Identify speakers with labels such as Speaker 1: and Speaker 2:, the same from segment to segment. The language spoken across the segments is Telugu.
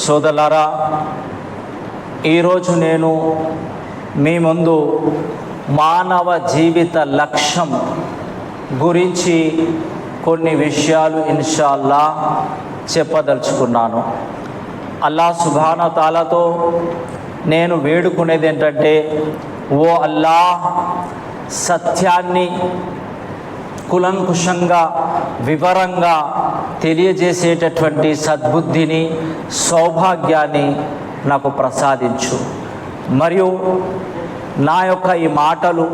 Speaker 1: సోదరులారా, ఈరోజు నేను మీ ముందు మానవ జీవిత లక్ష్యం గురించి కొన్ని విషయాలు ఇన్షాల్లా చెప్పదలుచుకున్నాను. అల్లాహ్ సుబ్హానహు వ తఆలాతో నేను వేడుకునేది ఏంటంటే, ఓ అల్లాహ్, సత్యాన్ని కులంకుషంగా వివరంగా తెలియజేసేటటువంటి సద్బుద్ధిని, సౌభాగ్యాన్ని నాకు ప్రసాదించు. మరియు నా యొక్క ఈ మాటలు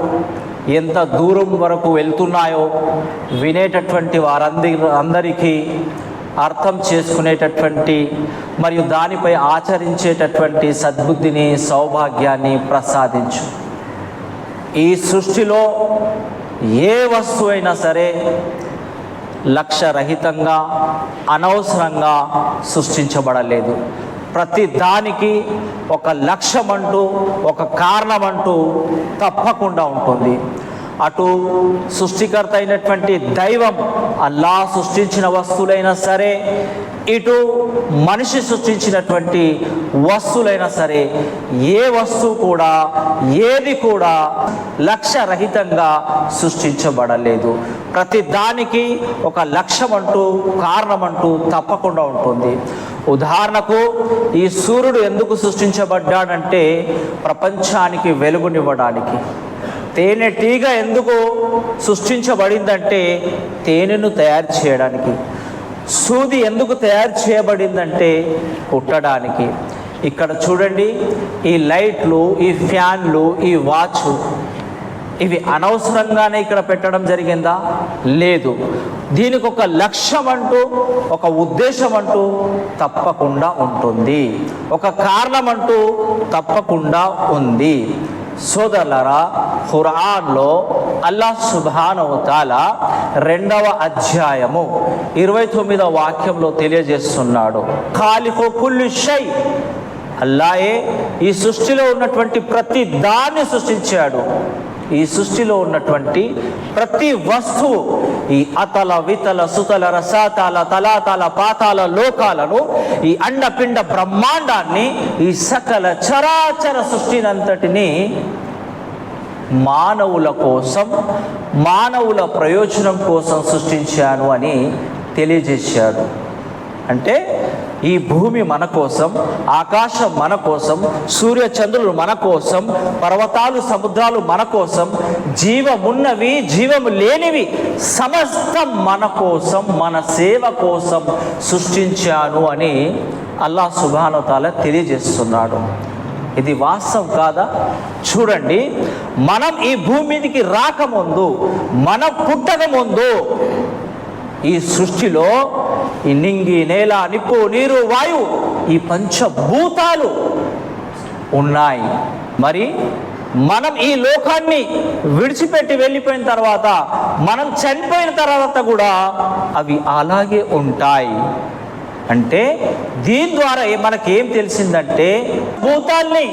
Speaker 1: ఎంత దూరం వరకు వెళ్తున్నాయో వినేటటువంటి అందరికీ అర్థం చేసుకునేటటువంటి మరియు దానిపై ఆచరించేటటువంటి సద్బుద్ధిని, సౌభాగ్యాన్ని ప్రసాదించు. ఈ సృష్టిలో ఏ వస్తువైనా సరే లక్ష్యరహితంగా, అనవసరంగా సృష్టించబడలేదు. ప్రతి దానికి ఒక లక్ష్యం అంటూ, ఒక కారణం అంటూ తప్పకుండా ఉంటుంది. అటు సృష్టికర్త అయినటువంటి దైవం అల్లాహ్ సృష్టించిన వస్తువులైనా సరే, ఇటు మనిషి సృష్టించినటువంటి వస్తువులైనా సరే, ఏ వస్తువు కూడా, ఏది కూడా లక్ష్యరహితంగా సృష్టించబడలేదు. ప్రతి దానికి ఒక లక్ష్యం అంటూ, కారణం అంటూ తప్పకుండా ఉంటుంది. ఉదాహరణకు, ఈ సూర్యుడు ఎందుకు సృష్టించబడ్డాడంటే ప్రపంచానికి వెలుగునివ్వడానికి. తేనెటీగ ఎందుకు సృష్టించబడిందంటే తేనెను తయారు చేయడానికి. సూది ఎందుకు తయారు చేయబడిందంటే కుట్టడానికి. ఇక్కడ చూడండి, ఈ లైట్లు, ఈ ఫ్యాన్లు, ఈ వాచ్, ఇవి అనవసరంగానే ఇక్కడ పెట్టడం జరిగిందా? లేదు. దీనికి ఒక లక్ష్యం అంటూ, ఒక ఉద్దేశం అంటూ తప్పకుండా ఉంటుంది. ఒక కారణం అంటూ తప్పకుండా ఉంది. సోదరులారా, ఖురాన్లో అల్లాహ్ సుబ్హానహు వ తఆలా 2వ అధ్యాయము 29వ వాక్యంలో తెలియజేస్తున్నాడు, ఖాలిఖు కుల్లి షై, అల్లాహే ఈ సృష్టిలో ఉన్నటువంటి ప్రతి దాన్ని సృష్టించాడు. ఈ సృష్టిలో ఉన్నటువంటి ప్రతి వస్తువు, ఈ అతల వితల సుతల రసాతాల తలాతాల పాతాల లోకాలను, ఈ అండపిండ బ్రహ్మాండాన్ని, ఈ సకల చరాచర సృష్టినంతటిని మానవుల కోసం, మానవుల ప్రయోజనం కోసం సృష్టించాను అని తెలియజేశాడు. అంటే ఈ భూమి మన కోసం, ఆకాశం మన కోసం, సూర్య చంద్రులు మన కోసం, పర్వతాలు సముద్రాలు మన కోసం, జీవమున్నవి జీవము లేనివి సమస్తం మన కోసం, మన సేవ కోసం సృష్టించాను అని అల్లాహ్ సుబ్హానహు వ తఆలా తెలియజేస్తున్నాడు. ఇది వాస్తవం కాదా? చూడండి, మనం ఈ భూమి మీదకి రాకముందు, మనం పుట్టక ముందు ఈ సృష్టిలో ఈ నింగి, నేల, నిప్పు, నీరు, వాయువు, ఈ పంచభూతాలు ఉన్నాయి. మరి మనం ఈ లోకాన్ని విడిచిపెట్టి వెళ్ళిపోయిన తర్వాత, మనం చనిపోయిన తర్వాత కూడా అవి అలాగే ఉంటాయి. అంటే దీని ద్వారా మనకేం తెలిసిందంటే, భూతాల్ని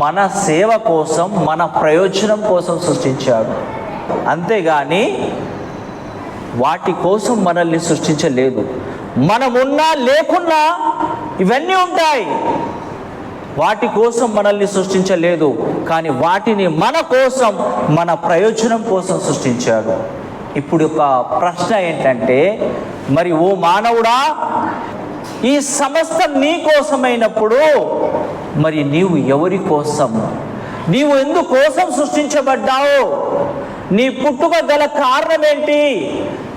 Speaker 1: మన సేవ కోసం, మన ప్రయోజనం కోసం సృష్టించాడు. అంతేగాని వాటి కోసం మనల్ని సృష్టించలేదు. మనమున్నా లేకున్నా ఇవన్నీ ఉంటాయి. వాటి కోసం మనల్ని సృష్టించలేదు, కానీ వాటిని మన కోసం, మన ప్రయోజనం కోసం సృష్టించాడు. ఇప్పుడు ఒక ప్రశ్న ఏంటంటే, మరి ఓ మానవుడా, ఈ సమస్తం నీ కోసమైనప్పుడు మరి నీవు ఎవరి కోసం, నీవు ఎందుకోసం సృష్టించబడ్డావు? నీ పుట్టుక గల కారణం ఏంటి?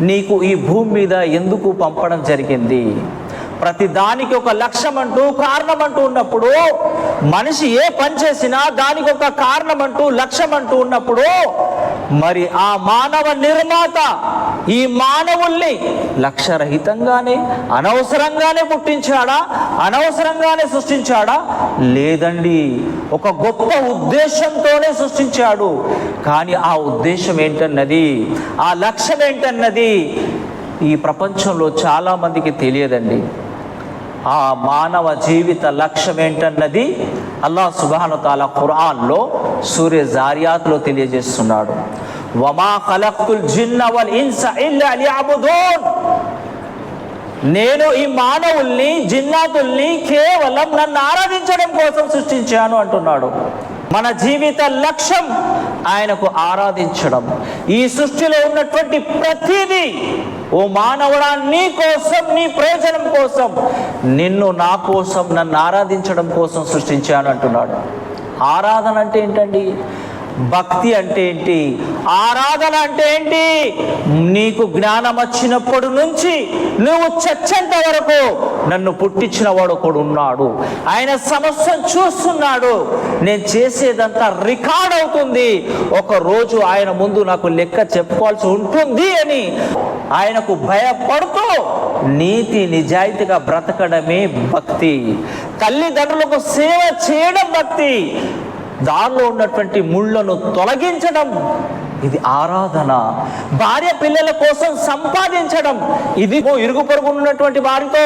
Speaker 1: నీకు ఈ భూమి మీద ఎందుకు పంపడం జరిగింది? ప్రతి దానికి ఒక లక్ష్యం అంటూ, కారణం అంటూ ఉన్నప్పుడు, మనిషి ఏ పని చేసినా దానికి ఒక కారణం అంటూ, లక్ష్యం అంటూ ఉన్నప్పుడు, మరి ఆ మానవ నిర్మాత ఈ మానవుల్ని లక్ష్యరహితంగానే, అనవసరంగానే పుట్టించాడా? అనవసరంగానే సృష్టించాడా? లేదండి, ఒక గొప్ప ఉద్దేశంతోనే సృష్టించాడు. కానీ ఆ ఉద్దేశం ఏంటన్నది, ఆ లక్ష్యం ఏంటన్నది ఈ ప్రపంచంలో చాలామందికి తెలియదండి. ఆ మానవ జీవిత లక్ష్యం ఏంటన్నది అల్లాహ్ సుబ్హానహు వ తఆలా ఖురాన్లో సూరే జారియాత్లో తెలియజేస్తున్నాడు. వమా ఖలక్తుల్ జిన్న వల్ ఇన్స ఇల్లా లియఅబుదూన్. నేను ఈ మానవుల్ని, జిన్నాతుల్ని కేవలం నన్ను ఆరాధించడం కోసం సృష్టించాను అంటున్నాడు. మన జీవిత లక్ష్యం ఆయనకు ఆరాధించడం. ఈ సృష్టిలో ఉన్నటువంటి ప్రతిదీ, ఓ మానవుడా, నీ కోసం, నీ ప్రయోజనం కోసం, నిన్ను నా కోసం, నన్ను ఆరాధించడం కోసం సృష్టించాను అంటున్నాడు. ఆరాధన అంటే ఏంటండి? భక్తి అంటే ఏంటి? ఆరాధన అంటే ఏంటి? నీకు జ్ఞానం వచ్చినప్పటి నుంచి నువ్వు చచ్చేంత వరకు నన్ను పుట్టించిన వాడు ఒకడు ఉన్నాడు. ఆయన సమస్య చూస్తున్నాడు. నేను చేసేదంతా రికార్డ్ అవుతుంది. ఒక రోజు ఆయన ముందు నాకు లెక్క చెప్పుకోవాల్సి ఉంటుంది అని ఆయనకు భయపడుతూ నీతి నిజాయితీగా బ్రతకడమే భక్తి. తల్లిదండ్రులకు సేవ చేయడం భక్తి. దానిలో ఉన్నటువంటి ముళ్ళను తొలగించడం, ఇది ఆరాధన. భార్య పిల్లల కోసం సంపాదించడం, ఇది ఇరుగు పొరుగు ఉన్నటువంటి వారితో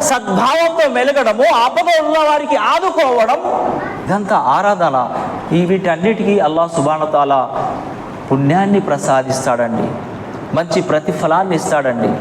Speaker 1: సద్భావంతో మెలగడము, ఆపద ఉన్న వారికి ఆదుకోవడం, ఇదంతా ఆరాధన. వీటన్నిటికీ అల్లాహ్ సుబ్హానహు వ తఆలా పుణ్యాన్ని ప్రసాదిస్తాడండి, మంచి ప్రతిఫలాన్ని ఇస్తాడండి.